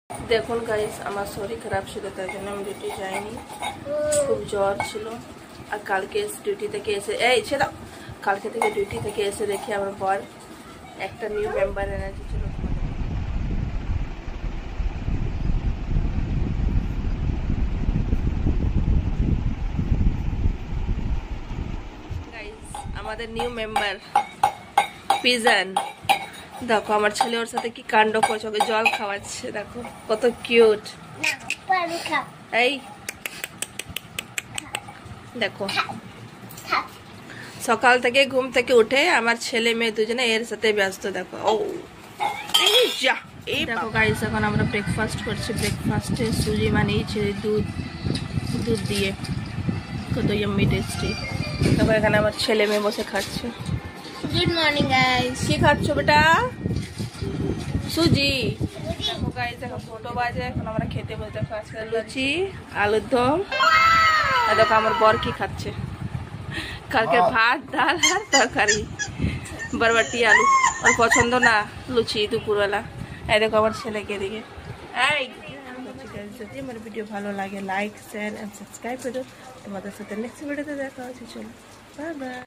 দেখুন গাইস, আমার শরীর খারাপ ছিল, তাই জন্য আমি ডিউটি যাইনি। খুব জ্বর ছিল। আর কালকে ডিউটি থেকে এসে কালকে থেকে ডিউটি থেকে এসে দেখি আমার বর একটা নিউ মেম্বার এনেছে। ছিল গাইস, আমাদের নিউ মেম্বার পিজন। দেখো আমার ছেলে ওর সাথে কি কাণ্ড করছে, ওকে জল খাওয়াচ্ছে। দেখো কত কিউট। এই দেখো, সকাল থেকে ঘুম থেকে উঠে আমার ছেলে মেয়ে দুজনে এর সাথে ব্যস্ত। দেখো ও এই দেখো গাইস, এখন আমরা ব্রেকফাস্ট করছি। ব্রেকফাস্টে সুজি বানিয়েছি দুধ দিয়ে, কত ইয়াম্মি টেস্টি। তারপর এখানে আমার ছেলে মেয়ে বসে খাচ্ছে। Good morning guys. কি খাচ্ছ বেটা? সুজি। দেখো গাইস, দেখো 2টো বাজে, এখন আমরা খেতে বসে। আজকে লুচি, আলুর দম। আর দেখো আমার বর কি খাচ্ছে, কালকে ভাত ডাল আর তরকারি, বরবটি আলু। ওর পছন্দ না লুচি দুপুরবেলা। এই দেখো আমার ছেলেকে দিকে। যদি আমার ভিডিও ভালো লাগে লাইক শেয়ার এন্ড সাবস্ক্রাইব করো। তোমাদের সাথে নেক্সট ভিডিওতে দেখা হচ্ছে। চলো বাই বাই।